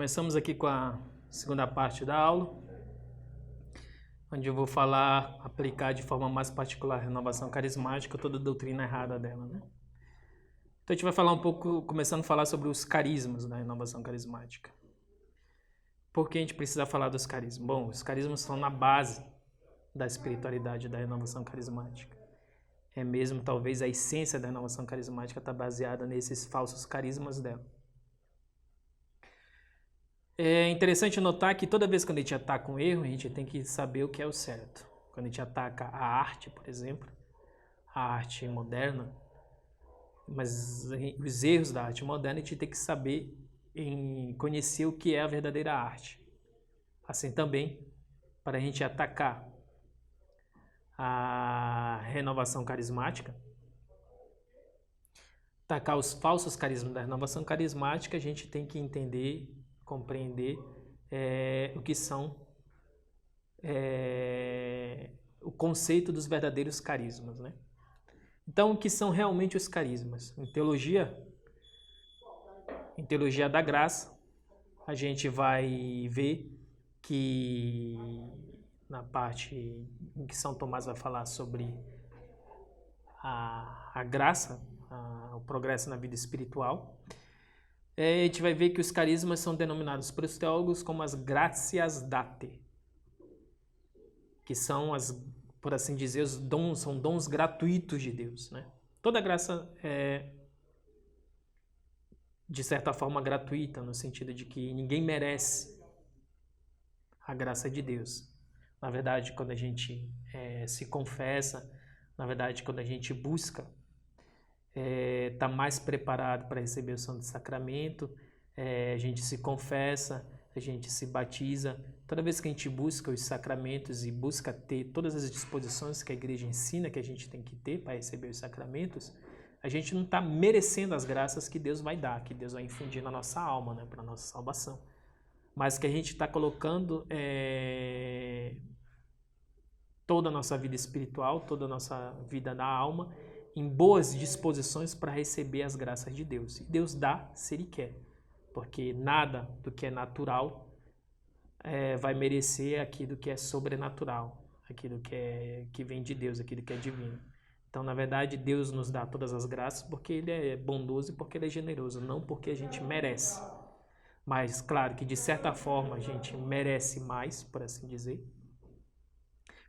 Começamos aqui com a segunda parte da aula, onde eu vou aplicar de forma mais particular a renovação carismática, toda a doutrina errada dela, né? Então a gente vai falar um pouco, começando a falar sobre os carismas da renovação carismática. Por que a gente precisa falar dos carismas? Bom, os carismas estão na base da espiritualidade da renovação carismática. É mesmo, talvez, a essência da renovação carismática está baseada nesses falsos carismas dela. É interessante notar que toda vez que a gente ataca um erro, a gente tem que saber o que é o certo. Quando a gente ataca a arte, por exemplo, a arte moderna, mas os erros da arte moderna, a gente tem que saber conhecer o que é a verdadeira arte. Assim também, para a gente atacar a renovação carismática, atacar os falsos carismas da renovação carismática, a gente tem que entender, compreender o que são o conceito dos verdadeiros carismas, né? Então, o que são realmente os carismas? Em teologia da graça, a gente vai ver que na parte em que São Tomás vai falar sobre a graça, o progresso na vida espiritual, a gente vai ver que os carismas são denominados pelos teólogos como as gratias date, que são por assim dizer, os dons, são dons gratuitos de Deus, né? Toda graça é, de certa forma, gratuita, no sentido de que ninguém merece a graça de Deus. Na verdade, quando a gente se confessa, na verdade, quando a gente busca estar mais preparado para receber o Santo Sacramento, a gente se confessa, a gente se batiza. Toda vez que a gente busca os sacramentos e busca ter todas as disposições que a igreja ensina que a gente tem que ter para receber os sacramentos, a gente não está merecendo as graças que Deus vai dar, que Deus vai infundir na nossa alma, né, para a nossa salvação. Mas que a gente está colocando toda a nossa vida espiritual, toda a nossa vida da alma, em boas disposições para receber as graças de Deus. E Deus dá se Ele quer, porque nada do que é natural vai merecer aquilo que é sobrenatural, aquilo que vem de Deus, aquilo que é divino. Então, na verdade, Deus nos dá todas as graças porque Ele é bondoso e porque Ele é generoso, não porque a gente merece. Mas, claro que de certa forma a gente merece mais, por assim dizer,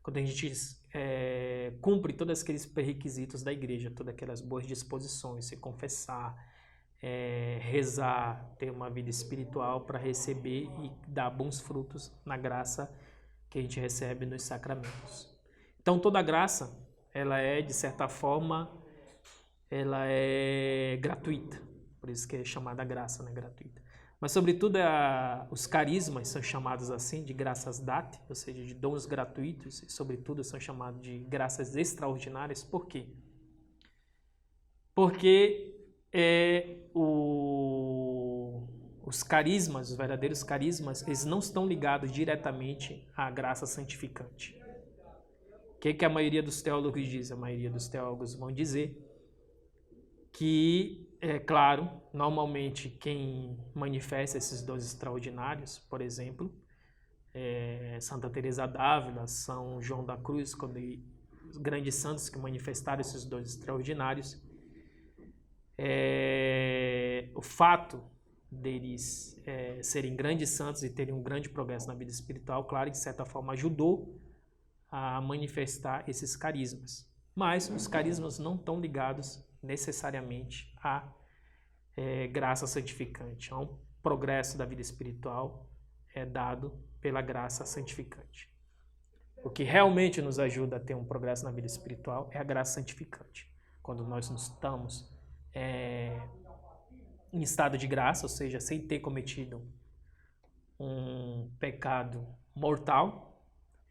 quando a gente cumpre todos aqueles pré-requisitos da igreja, todas aquelas boas disposições, se confessar, rezar, ter uma vida espiritual para receber e dar bons frutos na graça que a gente recebe nos sacramentos. Então, toda graça, ela é, de certa forma, ela é gratuita, por isso que é chamada graça, né, gratuita. Mas, sobretudo, os carismas são chamados assim de graças date, ou seja, de dons gratuitos, e, sobretudo, são chamados de graças extraordinárias. Por quê? Porque os carismas, os verdadeiros carismas, eles não estão ligados diretamente à graça santificante. O que a maioria dos teólogos diz? A maioria dos teólogos vão dizer que, claro, normalmente quem manifesta esses dons extraordinários, por exemplo, Santa Teresa d'Ávila, São João da Cruz, os grandes santos que manifestaram esses dons extraordinários, o fato deles serem grandes santos e terem um grande progresso na vida espiritual, claro, de certa forma ajudou a manifestar esses carismas. Mas os carismas não estão ligados necessariamente à graça santificante. Um progresso da vida espiritual é dado pela graça santificante. O que realmente nos ajuda a ter um progresso na vida espiritual é a graça santificante. Quando nós estamos em estado de graça, ou seja, sem ter cometido um pecado mortal,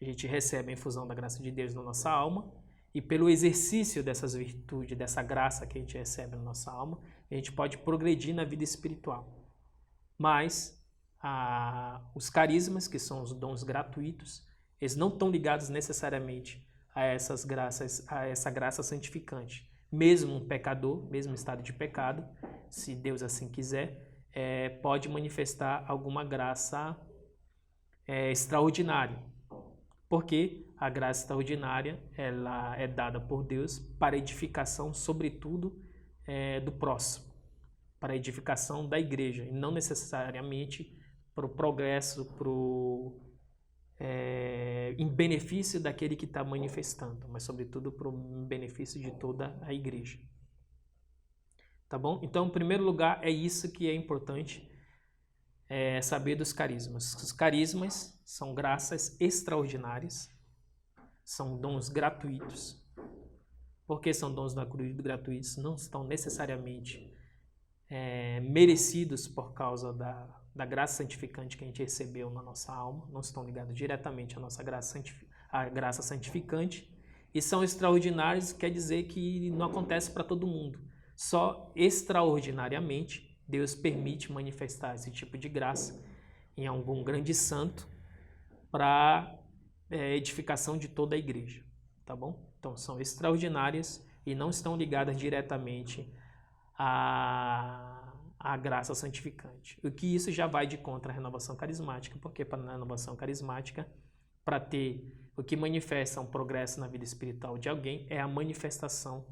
a gente recebe a infusão da graça de Deus na nossa alma, e pelo exercício dessas virtudes, dessa graça que a gente recebe na nossa alma, a gente pode progredir na vida espiritual. Mas os carismas, que são os dons gratuitos, eles não estão ligados necessariamente a essas graças, a essa graça santificante. Mesmo um pecador, mesmo em estado de pecado, se Deus assim quiser, pode manifestar alguma graça extraordinária. Porque a graça extraordinária ela é dada por Deus para edificação, sobretudo, do próximo, para a edificação da igreja, e não necessariamente para o progresso, em benefício daquele que está manifestando, mas sobretudo para o benefício de toda a igreja. Tá bom? Então, em primeiro lugar, é isso que é importante saber dos carismas. Os carismas são graças extraordinárias, são dons gratuitos. Por que são dons gratuitos? Não estão necessariamente merecidos por causa da graça santificante que a gente recebeu na nossa alma, não estão ligados diretamente à nossa graça santificante, e são extraordinários, quer dizer que não acontece para todo mundo. Só extraordinariamente Deus permite manifestar esse tipo de graça em algum grande santo para edificação de toda a igreja, tá bom? Então são extraordinárias e não estão ligadas diretamente à graça santificante. O que isso já vai de contra a renovação carismática, porque para a renovação carismática, para ter o que manifesta um progresso na vida espiritual de alguém, é a manifestação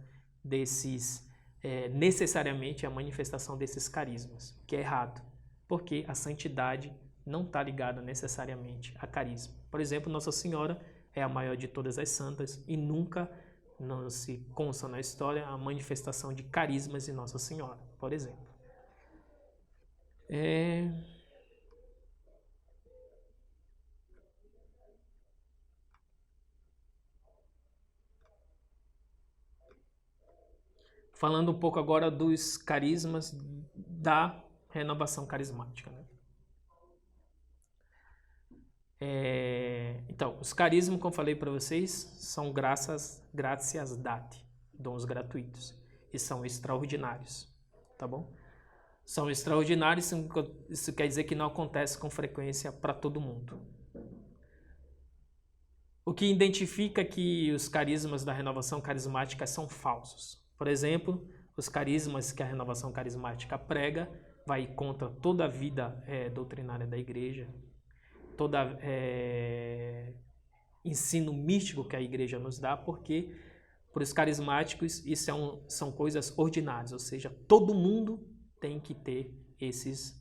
necessariamente a manifestação desses carismas, que é errado, porque a santidade não está ligada necessariamente a carisma. Por exemplo, Nossa Senhora é a maior de todas as santas e nunca não se consta na história a manifestação de carismas de Nossa Senhora, por exemplo. Falando um pouco agora dos carismas da renovação carismática, né? Então, os carismas, como eu falei para vocês, são gratias date, dons gratuitos, e são extraordinários, tá bom? São extraordinários, isso quer dizer que não acontece com frequência para todo mundo. O que identifica que os carismas da renovação carismática são falsos. Por exemplo, os carismas que a renovação carismática prega vai contra toda a vida doutrinária da igreja, todo ensino místico que a igreja nos dá, porque para os carismáticos isso são coisas ordinárias, ou seja, todo mundo tem que ter esses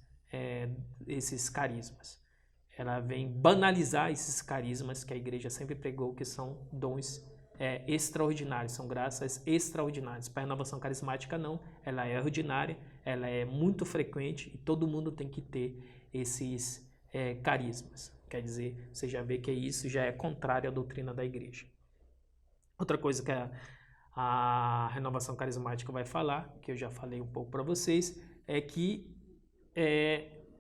carismas. Ela vem banalizar esses carismas que a igreja sempre pregou, que são dons extraordinários, são graças extraordinárias. Para a renovação carismática não, ela é ordinária, ela é muito frequente e todo mundo tem que ter esses carismas. Quer dizer, você já vê que isso já é contrário à doutrina da igreja. Outra coisa que a renovação carismática vai falar, que eu já falei um pouco para vocês, é que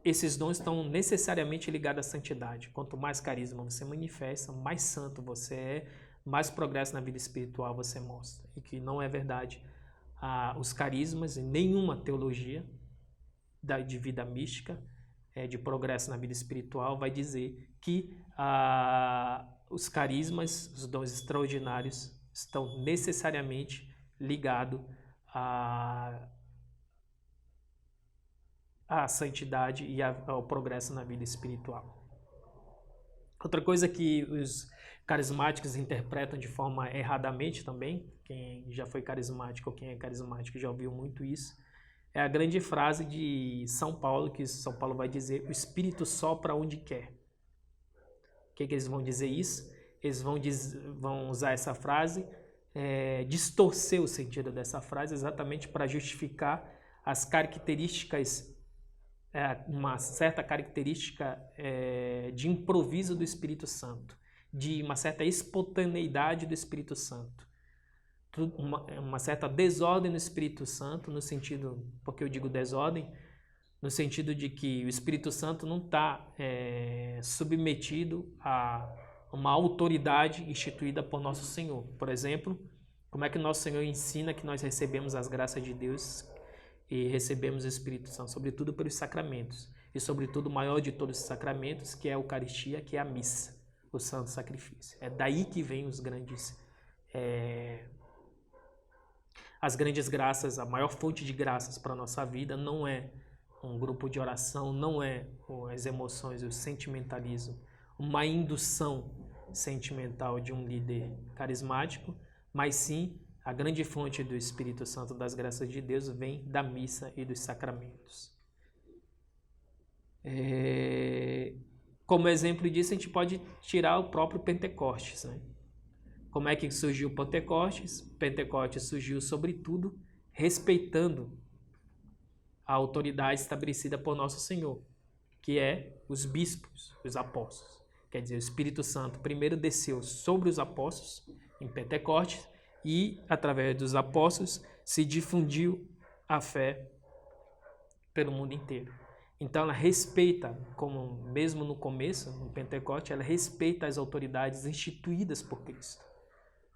esses dons estão necessariamente ligados à santidade. Quanto mais carisma você manifesta, mais santo você é, mais progresso na vida espiritual você mostra. E que não é verdade. Os carismas, em nenhuma teologia de vida mística, de progresso na vida espiritual, vai dizer que os carismas, os dons extraordinários, estão necessariamente ligados à santidade e ao progresso na vida espiritual. Outra coisa que os carismáticos interpretam de forma erradamente também, quem já foi carismático ou quem é carismático já ouviu muito isso, é a grande frase de São Paulo, que São Paulo vai dizer: o Espírito sopra onde quer. O que eles vão dizer isso? Eles vão usar essa frase, distorcer o sentido dessa frase exatamente para justificar as características, uma certa característica de improviso do Espírito Santo, de uma certa espontaneidade do Espírito Santo. Uma certa desordem no Espírito Santo, no sentido, porque eu digo desordem, no sentido de que o Espírito Santo não está submetido a uma autoridade instituída por Nosso Senhor. Por exemplo, como é que Nosso Senhor ensina que nós recebemos as graças de Deus e recebemos o Espírito Santo? Sobretudo pelos sacramentos, e sobretudo o maior de todos os sacramentos, que é a Eucaristia, que é a missa, o santo sacrifício. É daí que vem as grandes graças, a maior fonte de graças para a nossa vida não é um grupo de oração não é as emoções, o sentimentalismo, uma indução sentimental de um líder carismático, mas sim a grande fonte do Espírito Santo das graças de Deus vem da missa e dos sacramentos. Como exemplo disso, a gente pode tirar o próprio Pentecostes, né? Como é que surgiu o Pentecostes? Pentecostes surgiu, sobretudo, respeitando a autoridade estabelecida por Nosso Senhor, que é os bispos, os apóstolos. Quer dizer, o Espírito Santo primeiro desceu sobre os apóstolos em Pentecostes e, através dos apóstolos, se difundiu a fé pelo mundo inteiro. Então ela respeita, como mesmo no começo, no Pentecostes, ela respeita as autoridades instituídas por Cristo.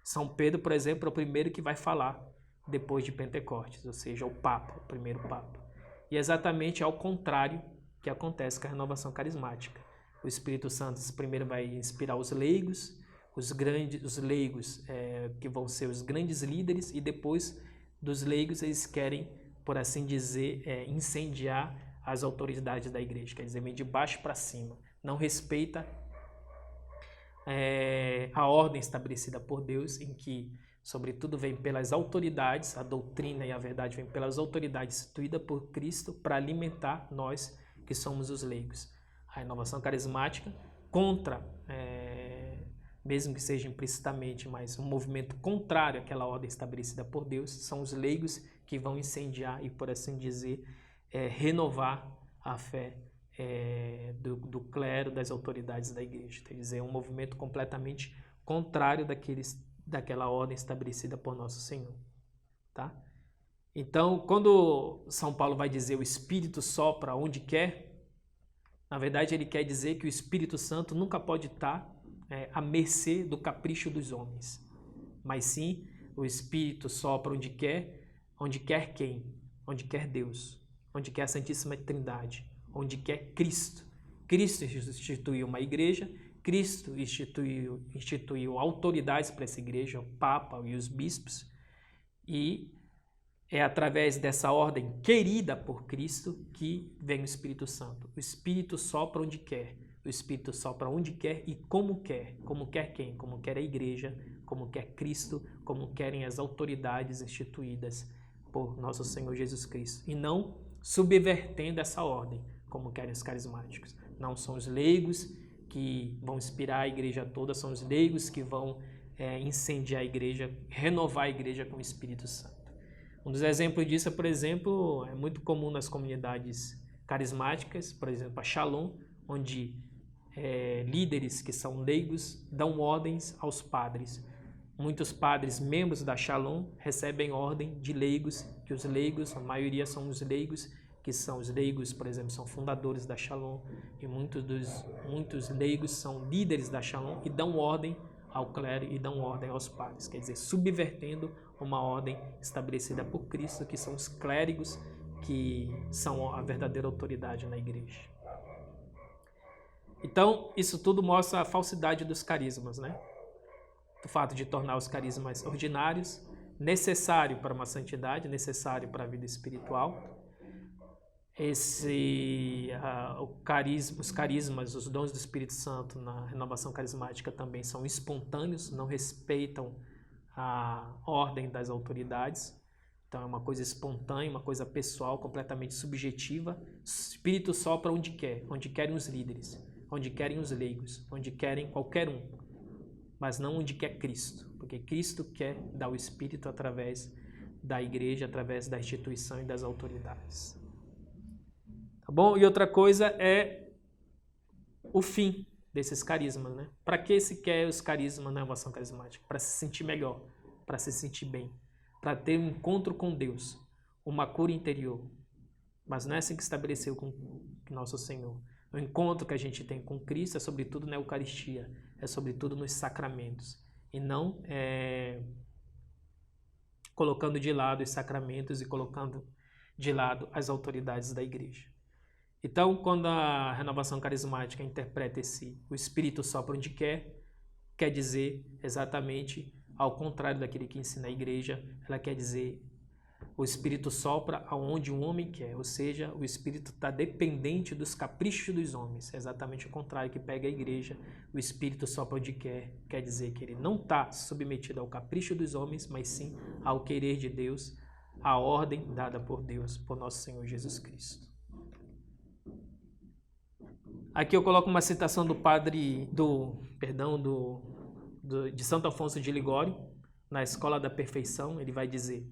São Pedro, por exemplo, é o primeiro que vai falar depois de Pentecostes, ou seja, o Papa, o primeiro Papa. E exatamente ao contrário que acontece com a renovação carismática. O Espírito Santo primeiro vai inspirar os leigos, os leigos que vão ser os grandes líderes, e depois dos leigos eles querem, por assim dizer, incendiar as autoridades da igreja, quer dizer, vem de baixo para cima, não respeita a ordem estabelecida por Deus, em que, sobretudo, vem pelas autoridades, a doutrina e a verdade vem pelas autoridades instituídas por Cristo para alimentar nós que somos os leigos. A renovação carismática contra, mesmo que seja implicitamente, mas um movimento contrário àquela ordem estabelecida por Deus, são os leigos que vão incendiar e, por assim dizer, renovar a fé do clero, das autoridades da igreja. Quer dizer, é um movimento completamente contrário daquela ordem estabelecida por Nosso Senhor. Tá? Então, quando São Paulo vai dizer o Espírito sopra onde quer, na verdade ele quer dizer que o Espírito Santo nunca pode estar à mercê do capricho dos homens, mas sim o Espírito sopra onde quer quem? Onde quer Deus, onde quer a Santíssima Trindade, onde quer Cristo. Cristo instituiu uma igreja, Cristo instituiu autoridades para essa igreja, o Papa e os bispos, e é através dessa ordem querida por Cristo que vem o Espírito Santo. O Espírito sopra onde quer, o Espírito sopra onde quer e como quer quem? Como quer a igreja, como quer Cristo, como querem as autoridades instituídas por nosso Senhor Jesus Cristo, e não subvertendo essa ordem, como querem os carismáticos. Não são os leigos que vão inspirar a igreja toda, são os leigos que vão incendiar a igreja, renovar a igreja com o Espírito Santo. Um dos exemplos disso, por exemplo, é muito comum nas comunidades carismáticas, por exemplo, a Shalom, onde líderes que são leigos dão ordens aos padres. Muitos padres, membros da Shalom, recebem ordem de leigos, que os leigos, a maioria são os leigos, que são os leigos, por exemplo, são fundadores da Shalom, e muitos leigos são líderes da Shalom e dão ordem ao clero e dão ordem aos padres, quer dizer, subvertendo uma ordem estabelecida por Cristo, que são os clérigos, que são a verdadeira autoridade na igreja. Então, isso tudo mostra a falsidade dos carismas, né? O fato de tornar os carismas ordinários, necessário para uma santidade, necessário para a vida espiritual. Os carismas, os dons do Espírito Santo na renovação carismática também são espontâneos, não respeitam a ordem das autoridades. Então é uma coisa espontânea, uma coisa pessoal, completamente subjetiva. O Espírito sopra onde querem os líderes, onde querem os leigos, onde querem qualquer um, mas não onde quer Cristo, porque Cristo quer dar o Espírito através da igreja, através da instituição e das autoridades. Tá bom? E outra coisa é o fim desses carismas, né? Para que se quer os carismas na renovação carismática? Para se sentir melhor, para se sentir bem, para ter um encontro com Deus, uma cura interior. Mas não é assim que estabeleceu com nosso Senhor. O encontro que a gente tem com Cristo é sobretudo na Eucaristia, é sobretudo nos sacramentos, e não colocando de lado os sacramentos e colocando de lado as autoridades da igreja. Então, quando a renovação carismática interpreta o Espírito sopra onde quer dizer exatamente ao contrário daquele que ensina a igreja. Ela quer dizer O Espírito sopra aonde um homem quer, ou seja, o Espírito está dependente dos caprichos dos homens. É exatamente o contrário que pega a igreja. O Espírito sopra onde quer, quer dizer que ele não está submetido ao capricho dos homens, mas sim ao querer de Deus, à ordem dada por Deus, por nosso Senhor Jesus Cristo. Aqui eu coloco uma citação do de Santo Afonso de Ligório, na Escola da Perfeição. Ele vai dizer: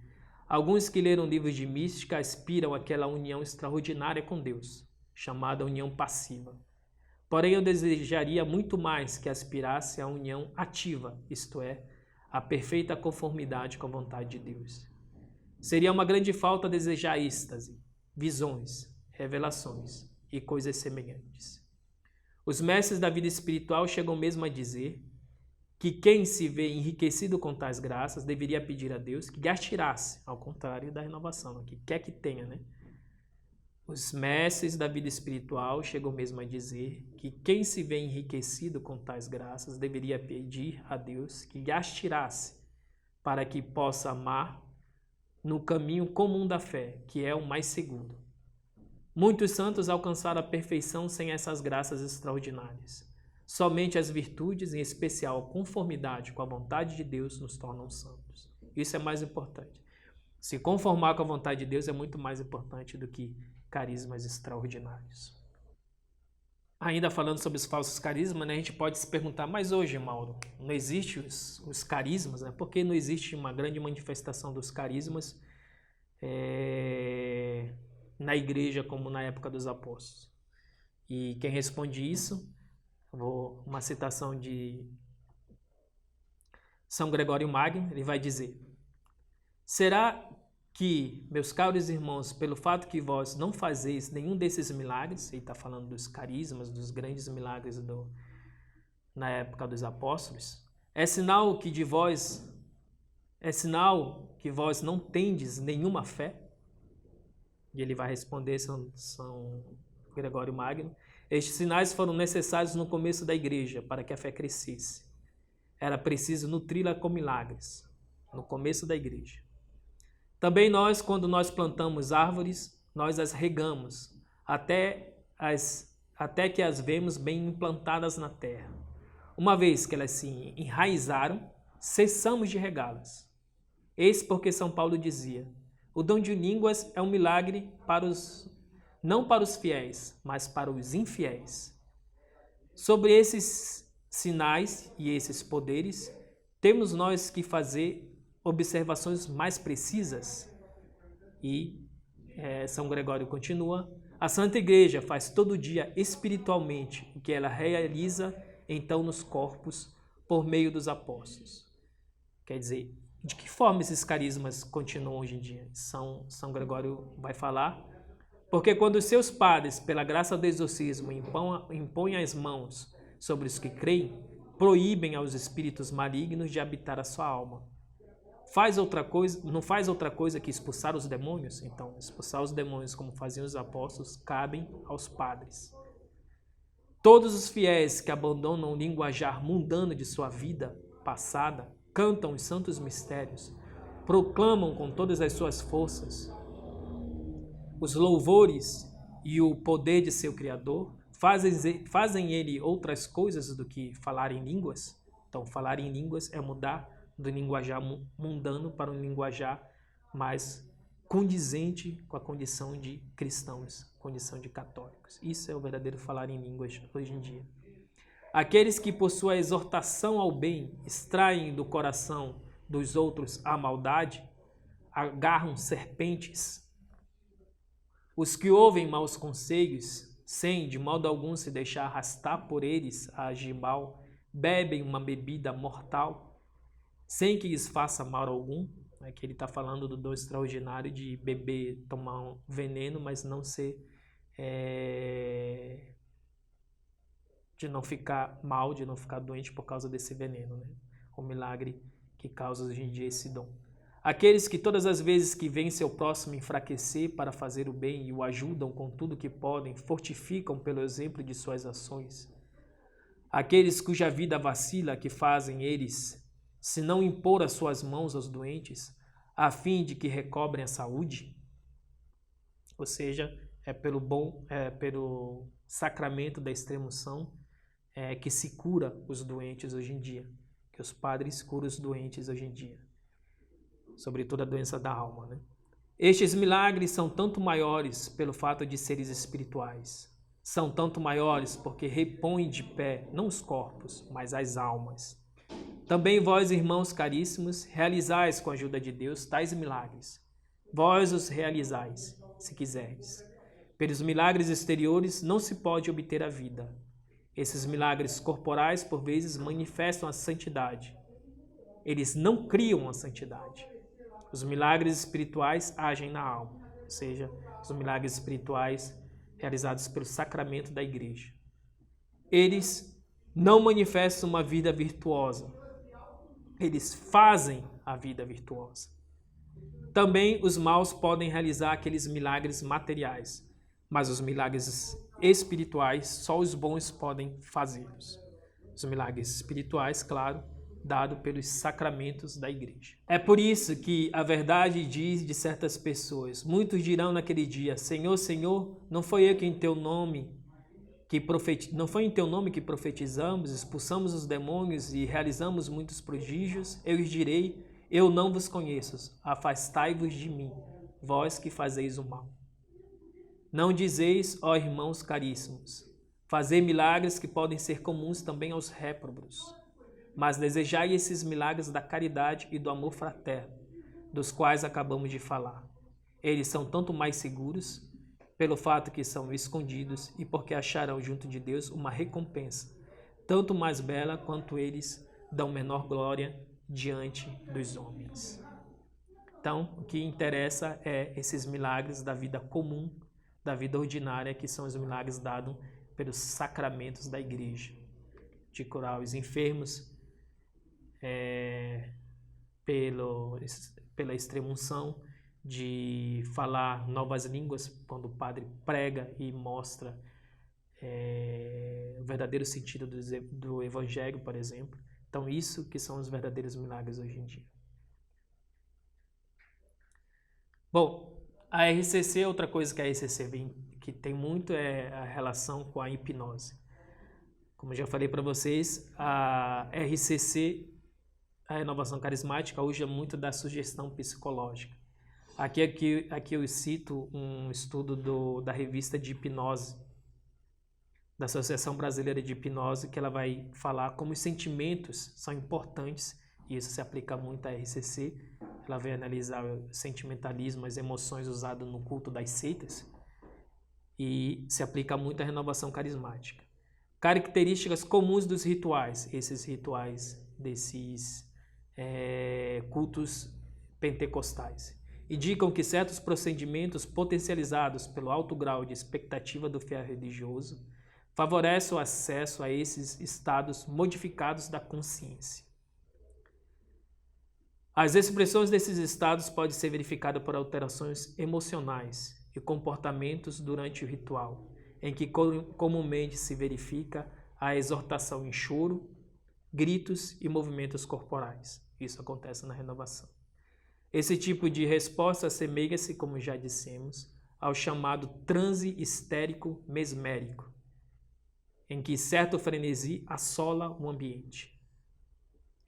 alguns que leram livros de mística aspiram àquela união extraordinária com Deus, chamada união passiva. Porém, eu desejaria muito mais que aspirasse à união ativa, isto é, à perfeita conformidade com a vontade de Deus. Seria uma grande falta desejar êxtase, visões, revelações e coisas semelhantes. Os mestres da vida espiritual chegam mesmo a dizer que quem se vê enriquecido com tais graças deveria pedir a Deus que as tirasse, ao contrário da renovação, que quer que tenha, né? Os mestres da vida espiritual chegam mesmo a dizer que quem se vê enriquecido com tais graças deveria pedir a Deus que as tirasse, para que possa amar no caminho comum da fé, que é o mais seguro. Muitos santos alcançaram a perfeição sem essas graças extraordinárias. Somente as virtudes, em especial a conformidade com a vontade de Deus, nos tornam santos. Isso é mais importante. Se conformar com a vontade de Deus é muito mais importante do que carismas extraordinários. Ainda falando sobre os falsos carismas, né, a gente pode se perguntar, mas hoje, Mauro, não existe os carismas? Né? Por que não existe uma grande manifestação dos carismas na igreja como na época dos apóstolos? E quem responde isso, uma citação de São Gregório Magno, ele vai dizer: será que, meus caros irmãos, pelo fato que vós não fazeis nenhum desses milagres, ele está falando dos carismas, dos grandes milagres na época dos apóstolos, é sinal que vós não tendes nenhuma fé? E ele vai responder, São Gregório Magno: estes sinais foram necessários no começo da igreja para que a fé crescesse. Era preciso nutri-la com milagres, no começo da igreja. Também nós, quando nós plantamos árvores, nós as regamos, até que as vemos bem implantadas na terra. Uma vez que elas se enraizaram, cessamos de regá-las. Eis porque São Paulo dizia: o dom de línguas é um milagre não para os fiéis, mas para os infiéis. Sobre esses sinais e esses poderes, temos nós que fazer observações mais precisas. E São Gregório continua: a Santa Igreja faz todo dia espiritualmente o que ela realiza então nos corpos por meio dos apóstolos. Quer dizer, de que forma esses carismas continuam hoje em dia? São Gregório vai falar: porque quando os seus padres, pela graça do exorcismo, impõem as mãos sobre os que creem, proíbem aos espíritos malignos de habitar a sua alma. Não faz outra coisa que expulsar os demônios? Então, expulsar os demônios, como faziam os apóstolos, cabem aos padres. Todos os fiéis que abandonam o linguajar mundano de sua vida passada, cantam os santos mistérios, proclamam com todas as suas forças os louvores e o poder de seu Criador, fazem ele outras coisas do que falar em línguas? Então, falar em línguas é mudar do linguajar mundano para um linguajar mais condizente com a condição de cristãos, condição de católicos. Isso é o verdadeiro falar em línguas hoje em dia. Aqueles que, por sua exortação ao bem, extraem do coração dos outros a maldade, agarram serpentes. Os que ouvem maus conselhos, sem de modo algum se deixar arrastar por eles a agir mal, bebem uma bebida mortal, sem que lhes faça mal algum. Que ele está falando do dom extraordinário de beber, tomar um veneno, mas não ser... de não ficar mal, de não ficar doente por causa desse veneno, né? O milagre que causa hoje em dia esse dom. Aqueles que todas as vezes que veem seu próximo enfraquecer para fazer o bem e o ajudam com tudo que podem, fortificam pelo exemplo de suas ações. Aqueles cuja vida vacila, que fazem eles, se não impor as suas mãos aos doentes, a fim de que recobrem a saúde? Ou seja, pelo sacramento da extrema-unção que se cura os doentes hoje em dia, que os padres curam os doentes hoje em dia, sobretudo a doença da alma, né? Estes milagres são tanto maiores pelo fato de seres espirituais. São tanto maiores porque repõem de pé não os corpos, mas as almas. Também vós, irmãos caríssimos, realizais com a ajuda de Deus tais milagres. Vós os realizais, se quiserdes. Pelos milagres exteriores não se pode obter a vida. Esses milagres corporais, por vezes, manifestam a santidade. Eles não criam a santidade. Os milagres espirituais agem na alma, ou seja, os milagres espirituais realizados pelo sacramento da igreja. Eles não manifestam uma vida virtuosa, eles fazem a vida virtuosa. Também os maus podem realizar aqueles milagres materiais, mas os milagres espirituais só os bons podem fazê-los. Os milagres espirituais, claro, dado pelos sacramentos da igreja. É por isso que a verdade diz de certas pessoas, muitos dirão naquele dia, Senhor, Senhor, não foi em teu nome que profetizamos, expulsamos os demônios e realizamos muitos prodígios? Eu lhes direi, eu não vos conheço, afastai-vos de mim, vós que fazeis o mal. Não dizeis, ó irmãos caríssimos, fazei milagres que podem ser comuns também aos réprobos, mas desejai esses milagres da caridade e do amor fraterno, dos quais acabamos de falar. Eles são tanto mais seguros, pelo fato que são escondidos e porque acharão junto de Deus uma recompensa, tanto mais bela quanto eles dão menor glória diante dos homens. Então, o que interessa é esses milagres da vida comum, da vida ordinária, que são os milagres dados pelos sacramentos da igreja, de curar os enfermos, pela extrema-unção, de falar novas línguas, quando o padre prega e mostra o verdadeiro sentido do evangelho, por exemplo. Então, isso que são os verdadeiros milagres hoje em dia. Bom, a RCC, outra coisa que a RCC que tem muito é a relação com a hipnose. Como eu já falei para vocês, a RCC, a Renovação Carismática, usa muito da sugestão psicológica. Aqui eu cito um estudo da revista de hipnose, da Associação Brasileira de Hipnose, que ela vai falar como os sentimentos são importantes, e isso se aplica muito à RCC. Ela vai analisar o sentimentalismo, as emoções usadas no culto das seitas, e se aplica muito à renovação carismática. Características comuns dos rituais, esses rituais desses cultos pentecostais. Indicam que certos procedimentos potencializados pelo alto grau de expectativa do fiel religioso favorecem o acesso a esses estados modificados da consciência. As expressões desses estados podem ser verificadas por alterações emocionais e comportamentos durante o ritual, em que comumente se verifica a exortação em choro, gritos e movimentos corporais. Isso acontece na renovação. Esse tipo de resposta assemelha-se, como já dissemos, ao chamado transe histérico mesmérico, em que certo frenesi assola o ambiente.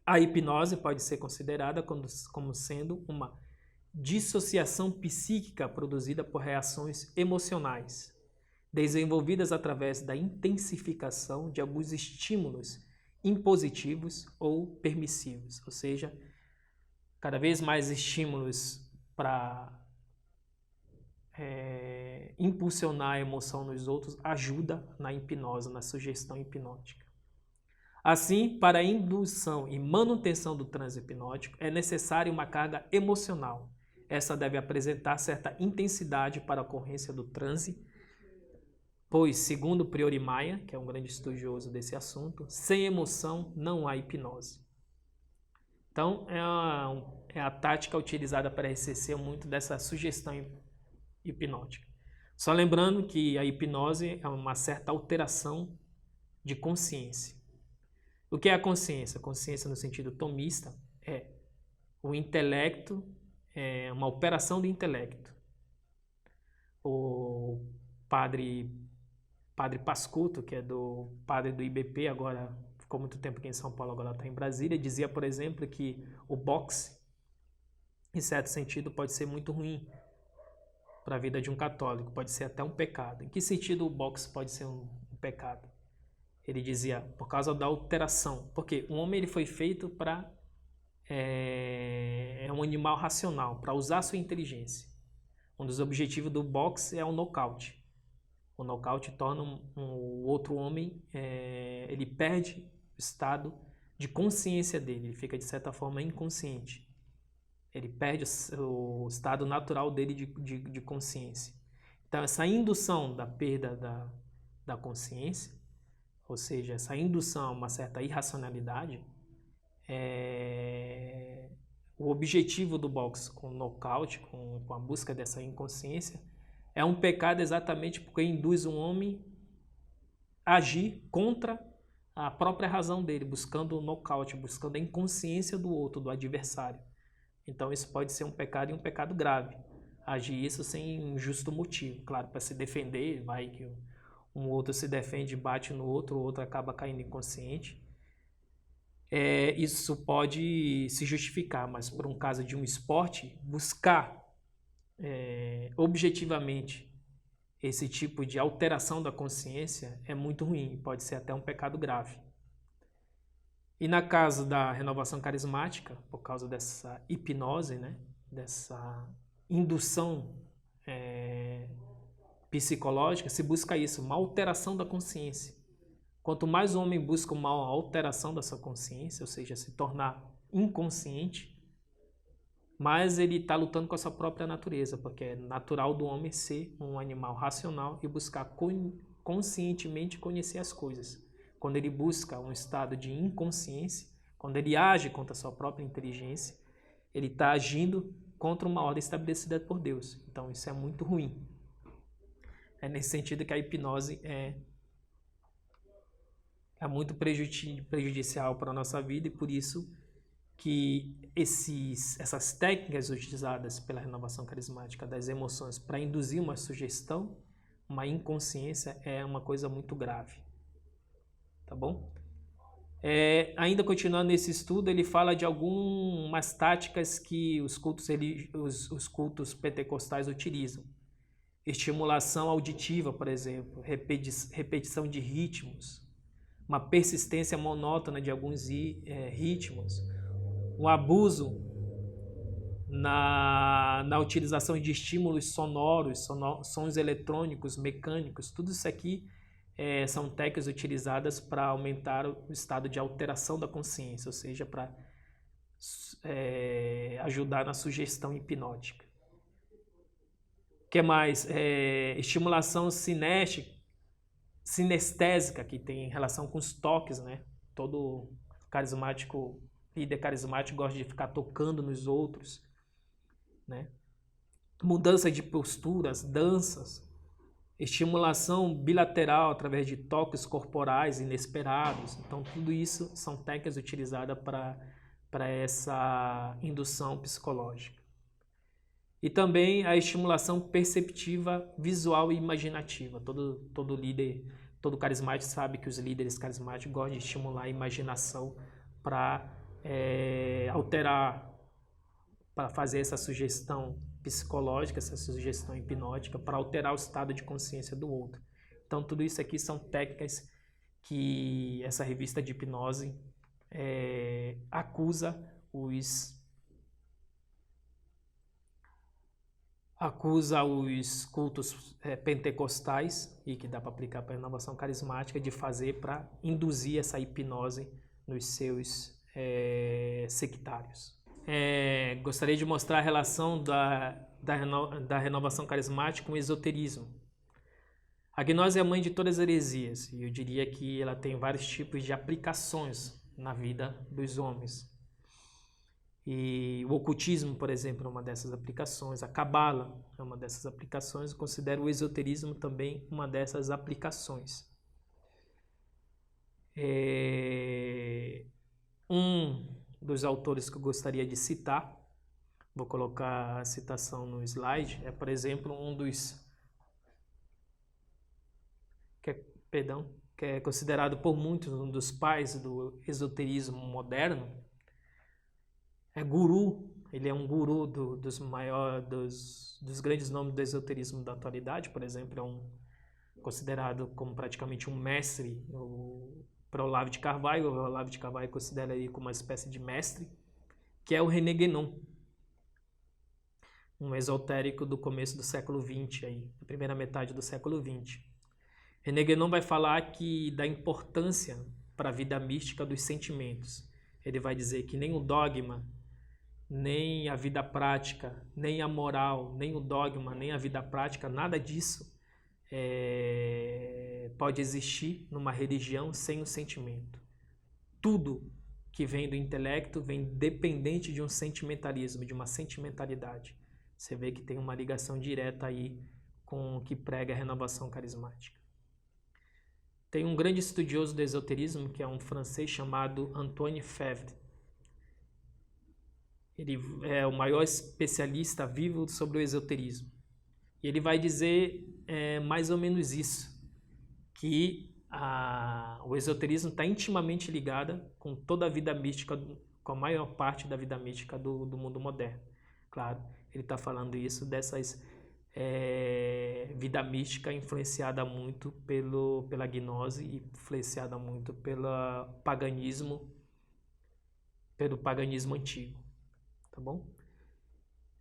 A hipnose pode ser considerada como sendo uma dissociação psíquica produzida por reações emocionais, desenvolvidas através da intensificação de alguns estímulos impositivos ou permissivos, ou seja, cada vez mais estímulos para impulsionar a emoção nos outros ajuda na hipnose, na sugestão hipnótica. Assim, para a indução e manutenção do transe hipnótico, é necessária uma carga emocional. Essa deve apresentar certa intensidade para a ocorrência do transe, pois, segundo Priori Maia, que é um grande estudioso desse assunto, sem emoção não há hipnose. Então, é a tática utilizada para a RCC muito dessa sugestão hipnótica. Só lembrando que a hipnose é uma certa alteração de consciência. O que é a consciência? A consciência, no sentido tomista, é o intelecto uma operação do intelecto. O padre Pascuto, que é do padre do IBP, agora ficou muito tempo aqui em São Paulo, agora está em Brasília, dizia, por exemplo, que o boxe, em certo sentido, pode ser muito ruim para a vida de um católico, pode ser até um pecado. Em que sentido o boxe pode ser um pecado? Ele dizia, por causa da alteração, porque o homem ele foi feito para um animal racional, para usar sua inteligência. Um dos objetivos do boxe é o nocaute. O nocaute torna o outro homem, ele perde o estado de consciência dele, ele fica de certa forma inconsciente. Ele perde o estado natural dele de consciência. Então, essa indução da perda da consciência, ou seja, essa indução a uma certa irracionalidade, o objetivo do boxe com o nocaute, com a busca dessa inconsciência, é um pecado exatamente porque induz um homem a agir contra a própria razão dele, buscando o nocaute, buscando a inconsciência do outro, do adversário. Então isso pode ser um pecado e um pecado grave. Agir isso sem um justo motivo. Claro, para se defender, vai que um outro se defende, bate no outro, o outro acaba caindo inconsciente. Isso pode se justificar, mas por um caso de um esporte, buscar objetivamente esse tipo de alteração da consciência é muito ruim, pode ser até um pecado grave. E na casa da renovação carismática, por causa dessa hipnose, né, dessa indução psicológica, se busca isso, uma alteração da consciência. Quanto mais o homem busca uma alteração da sua consciência, ou seja, se tornar inconsciente, mais ele está lutando com a sua própria natureza, porque é natural do homem ser um animal racional e buscar conscientemente conhecer as coisas. Quando ele busca um estado de inconsciência, quando ele age contra a sua própria inteligência, ele está agindo contra uma ordem estabelecida por Deus. Então isso é muito ruim. É nesse sentido que a hipnose é muito prejudicial para a nossa vida e por isso que essas técnicas utilizadas pela renovação carismática das emoções para induzir uma sugestão, uma inconsciência, é uma coisa muito grave. Tá bom? Ainda continuando nesse estudo, ele fala de algumas táticas que os cultos pentecostais utilizam. Estimulação auditiva, por exemplo, repetição de ritmos, uma persistência monótona de alguns ritmos, um abuso na utilização de estímulos sonoros, sons eletrônicos, mecânicos, tudo isso aqui são técnicas utilizadas para aumentar o estado de alteração da consciência, ou seja, para ajudar na sugestão hipnótica. O que mais? Estimulação sinestésica, que tem relação com os toques, né? Todo carismático, líder carismático gosta de ficar tocando nos outros, né? Mudança de posturas, danças, estimulação bilateral através de toques corporais inesperados. Então, tudo isso são técnicas utilizadas para essa indução psicológica. E também a estimulação perceptiva, visual e imaginativa. Todo líder, todo carismático sabe que os líderes carismáticos gostam de estimular a imaginação para alterar, para fazer essa sugestão psicológica, essa sugestão hipnótica, para alterar o estado de consciência do outro. Então, tudo isso aqui são técnicas que essa revista de hipnose acusa os cultos pentecostais, e que dá para aplicar para a renovação carismática, de fazer para induzir essa hipnose nos seus sectários. Gostaria de mostrar a relação da renovação carismática com o esoterismo. A gnose é a mãe de todas as heresias, e eu diria que ela tem vários tipos de aplicações na vida dos homens. E o ocultismo, por exemplo, é uma dessas aplicações. A cabala é uma dessas aplicações. Eu considero o esoterismo também uma dessas aplicações. Um dos autores que eu gostaria de citar vou colocar a citação no slide, é, por exemplo, que é considerado por muitos um dos pais do esoterismo moderno, é guru. Ele é um guru dos grandes nomes do esoterismo da atualidade. Por exemplo, é considerado como praticamente um mestre para Olavo de Carvalho. O Olavo de Carvalho considera ele como uma espécie de mestre, que é o René Guénon, um esotérico do começo do século XX, da primeira metade do século XX. René Guénon vai falar da importância para a vida mística dos sentimentos. Ele vai dizer que nem o dogma, nem a vida prática, nem a moral, nem o dogma, nem a vida prática, nada disso pode existir numa religião sem o sentimento. Tudo que vem do intelecto vem dependente de um sentimentalismo, de uma sentimentalidade. Você vê que tem uma ligação direta aí com o que prega a renovação carismática. Tem um grande estudioso do esoterismo, que é um francês chamado Antoine Febvre. Ele é o maior especialista vivo sobre o esoterismo. E ele vai dizer mais ou menos isso, que o esoterismo está intimamente ligado com toda a vida mística, com a maior parte da vida mística do mundo moderno. Claro, ele está falando isso dessas vida mística influenciada muito pela gnose e influenciada muito pelo paganismo antigo. Tá bom?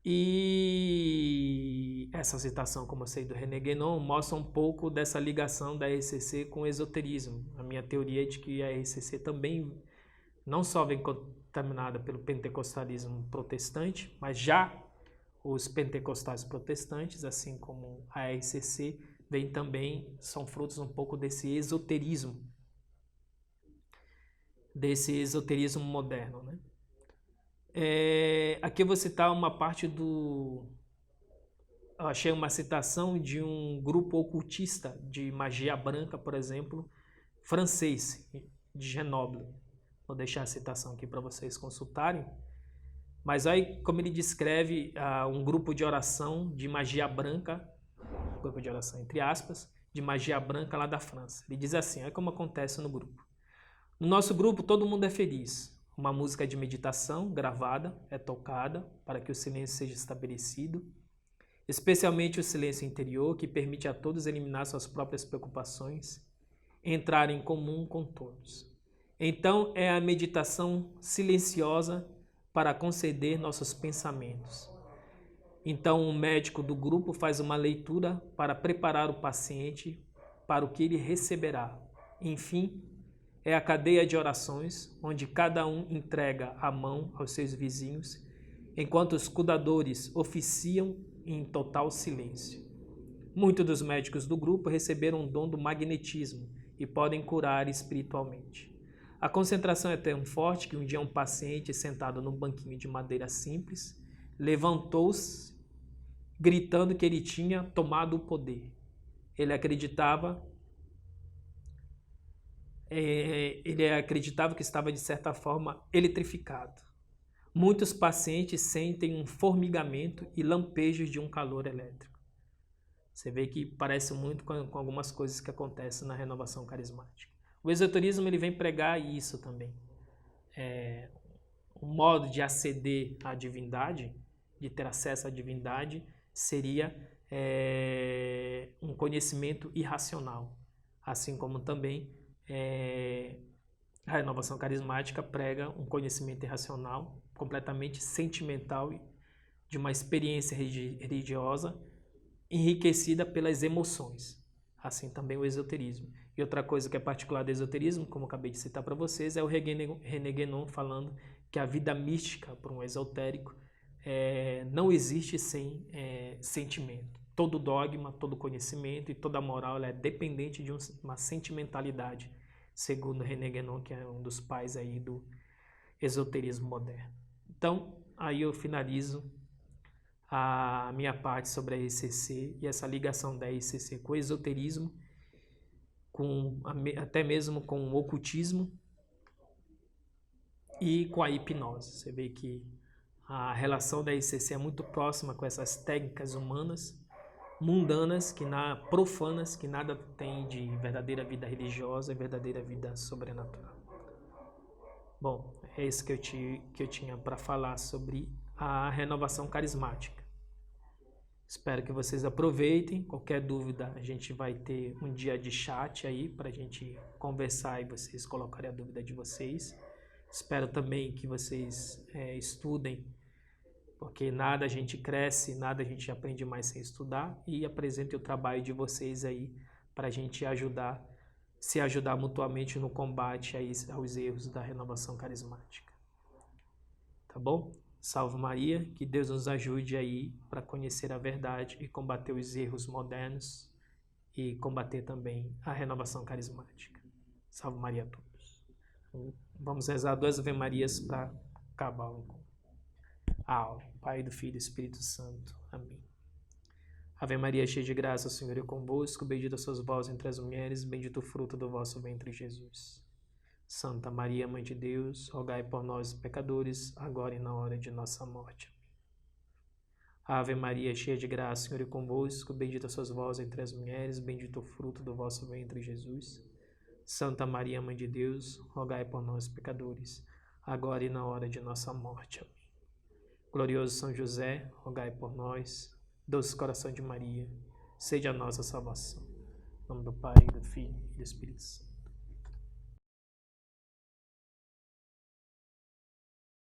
E essa citação, como eu sei, do René Guénon, mostra um pouco dessa ligação da RCC com o esoterismo. A minha teoria é de que a RCC também não só vem contaminada pelo pentecostalismo protestante, mas já os pentecostais protestantes, assim como a RCC, são frutos um pouco desse esoterismo moderno, né? Aqui eu vou citar uma parte eu achei uma citação de um grupo ocultista de magia branca, por exemplo, francês, de Grenoble. Vou deixar a citação aqui para vocês consultarem. Mas aí, como ele descreve um grupo de oração de magia branca, grupo de oração entre aspas, de magia branca lá da França. Ele diz assim, olha como acontece no grupo. No nosso grupo, todo mundo é feliz. Uma música de meditação gravada é tocada para que o silêncio seja estabelecido, especialmente o silêncio interior, que permite a todos eliminar suas próprias preocupações, entrar em comum com todos. Então, é a meditação silenciosa para conceder nossos pensamentos. Então, o médico do grupo faz uma leitura para preparar o paciente para o que ele receberá. Enfim, é a cadeia de orações, onde cada um entrega a mão aos seus vizinhos, enquanto os cuidadores oficiam em total silêncio. Muitos dos médicos do grupo receberam o dom do magnetismo e podem curar espiritualmente. A concentração é tão forte que um dia um paciente sentado num banquinho de madeira simples levantou-se, gritando que ele tinha tomado o poder. Ele acreditava que estava, de certa forma, eletrificado. Muitos pacientes sentem um formigamento e lampejos de um calor elétrico. Você vê que parece muito com algumas coisas que acontecem na renovação carismática. O esoterismo ele vem pregar isso também. Um modo de aceder à divindade, de ter acesso à divindade, seria um conhecimento irracional, assim como também a renovação carismática prega um conhecimento irracional, completamente sentimental, de uma experiência religiosa enriquecida pelas emoções. Assim também o esoterismo. E outra coisa que é particular do esoterismo, como eu acabei de citar para vocês, é o René Guénon falando que a vida mística para um esotérico não existe sem sentimento. Todo dogma, todo conhecimento e toda moral é dependente de uma sentimentalidade, segundo René Guénon, que é um dos pais aí do esoterismo moderno. Então, aí eu finalizo a minha parte sobre a RCC e essa ligação da RCC com o esoterismo, até mesmo com o ocultismo e com a hipnose. Você vê que A relação da RCC é muito próxima com essas técnicas humanas, mundanas, profanas, que nada tem de verdadeira vida religiosa e verdadeira vida sobrenatural. Bom, é isso que eu tinha para falar sobre a renovação carismática. Espero que vocês aproveitem. Qualquer dúvida, a gente vai ter um dia de chat aí para a gente conversar e vocês colocarem a dúvida de vocês. Espero também que vocês estudem, porque nada a gente cresce, nada a gente aprende mais sem estudar, e apresente o trabalho de vocês aí para a gente se ajudar mutuamente no combate aos erros da renovação carismática. Tá bom? Salve Maria, que Deus nos ajude aí para conhecer a verdade e combater os erros modernos e combater também a renovação carismática. Salve Maria a todos. Vamos rezar 2 Ave Marias para acabar a aula. Pai, do Filho e do Espírito Santo. Amém. Ave Maria, cheia de graça, o Senhor é convosco, bendita sois vós entre as mulheres, bendito o fruto do vosso ventre, Jesus. Santa Maria, Mãe de Deus, rogai por nós, pecadores, agora e na hora de nossa morte. Ave Maria, cheia de graça, o Senhor é convosco, bendita sois vós entre as mulheres, bendito o fruto do vosso ventre, Jesus. Santa Maria, Mãe de Deus, rogai por nós, pecadores, agora e na hora de nossa morte. Amém. Glorioso São José, rogai por nós. Doce Coração de Maria, seja a nossa salvação. Em nome do Pai, do Filho e do Espírito Santo.